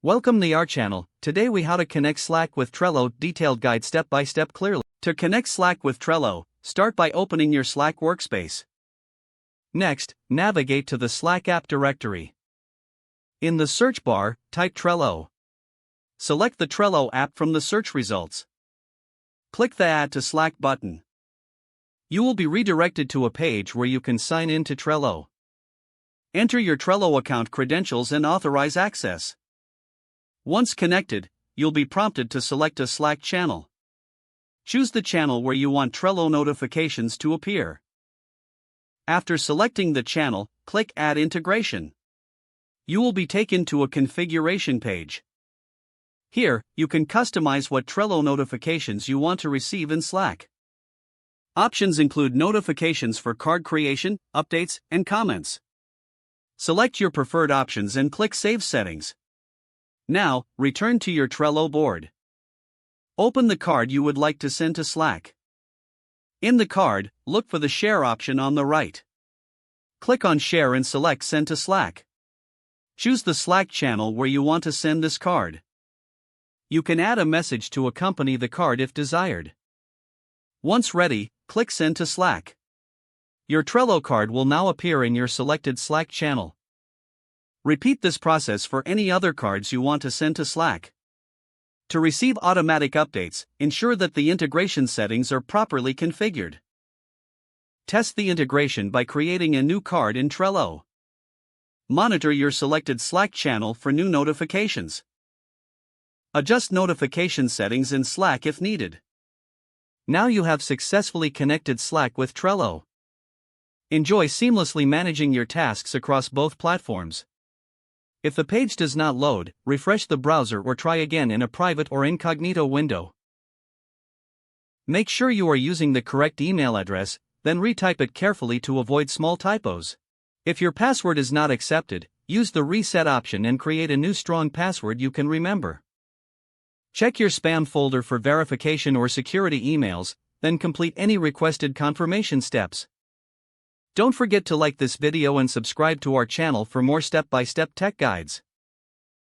Welcome to our channel. Today we how to connect Slack with Trello, detailed guide step by step clearly. To connect Slack with Trello, start by opening your Slack workspace. Next, navigate to the Slack app directory. In the search bar, type Trello. Select the Trello app from the search results. Click the Add to Slack button. You will be redirected to a page where you can sign in to Trello. Enter your Trello account credentials and authorize access. Once connected, you'll be prompted to select a Slack channel. Choose the channel where you want Trello notifications to appear. After selecting the channel, click Add Integration. You will be taken to a configuration page. Here, you can customize what Trello notifications you want to receive in Slack. Options include notifications for card creation, updates, and comments. Select your preferred options and click Save Settings. Now, return to your Trello board. Open the card you would like to send to Slack. In the card, look for the Share option on the right. Click on Share and select Send to Slack. Choose the Slack channel where you want to send this card. You can add a message to accompany the card if desired. Once ready, click Send to Slack. Your Trello card will now appear in your selected Slack channel. Repeat this process for any other cards you want to send to Slack. To receive automatic updates, ensure that the integration settings are properly configured. Test the integration by creating a new card in Trello. Monitor your selected Slack channel for new notifications. Adjust notification settings in Slack if needed. Now you have successfully connected Slack with Trello. Enjoy seamlessly managing your tasks across both platforms. If the page does not load, refresh the browser or try again in a private or incognito window. Make sure you are using the correct email address, then retype it carefully to avoid small typos. If your password is not accepted, use the reset option and create a new strong password you can remember. Check your spam folder for verification or security emails, then complete any requested confirmation steps. Don't forget to like this video and subscribe to our channel for more step-by-step tech guides.